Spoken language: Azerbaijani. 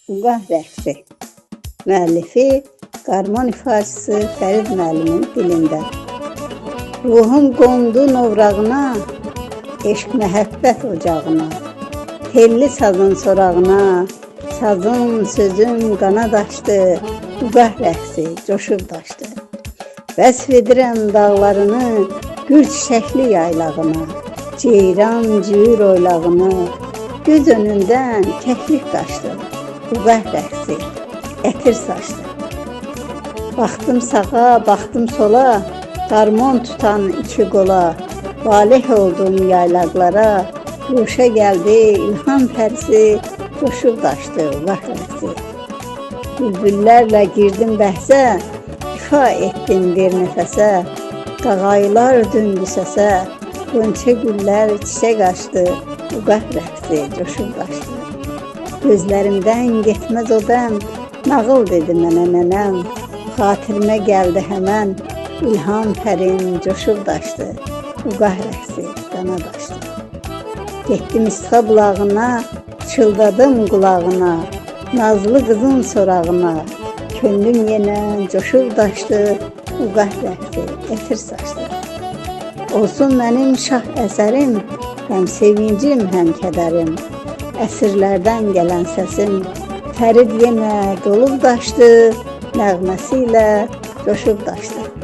Uqah rəqsi. Müəllifi qarmon ifaçısı Fərid müəllimin dilində. Ruhum qondu novrağına, eşq məhəbbət ocağına. Telli sazın sorağına, sazım, sözüm qana daşdı. Uqah rəqsi coşub daşdı. Vəsf edirəm dağlarını, gül çiçəkli yaylağına. Ceyran cüyür oylağını, göz önündən kəklik qaçdı. Uqah rəqsi ətir saçdı. Baxdım sağa, baxdım sola, qarmon tutan iki qola. Valeh oldum yaylaqlara, ruşa gəldi ilham pərisi, coşub daşdı uqah rəqsi. Bülbüllərlə girdim bəhsə, ifa etdim bir nəfəsə. Qağaylar döndü səsə, qönçə güllər çiçək açdı. Uqah rəqsi coşub daşdı. Gözlərimdən getməz o dəm, nağıl dedi mənə nənəm. Xatirimə gəldi həmən, ilham pərim coşub daşdı. Uqah rəqsi qana daşdı. Getdim İsxa bulağına, çıldadım qulağına. Nazlı qızın sorağına, könlüm yenə coşub daşdı. Uqah rəqsi ətir saçdı. Olsun mənim şah əsərim, həm sevincim, həm kədərim. Əsrlərdən gələn səsim, Fərid yenə dolub daşdı, nəğməsi ilə coşub daşdı.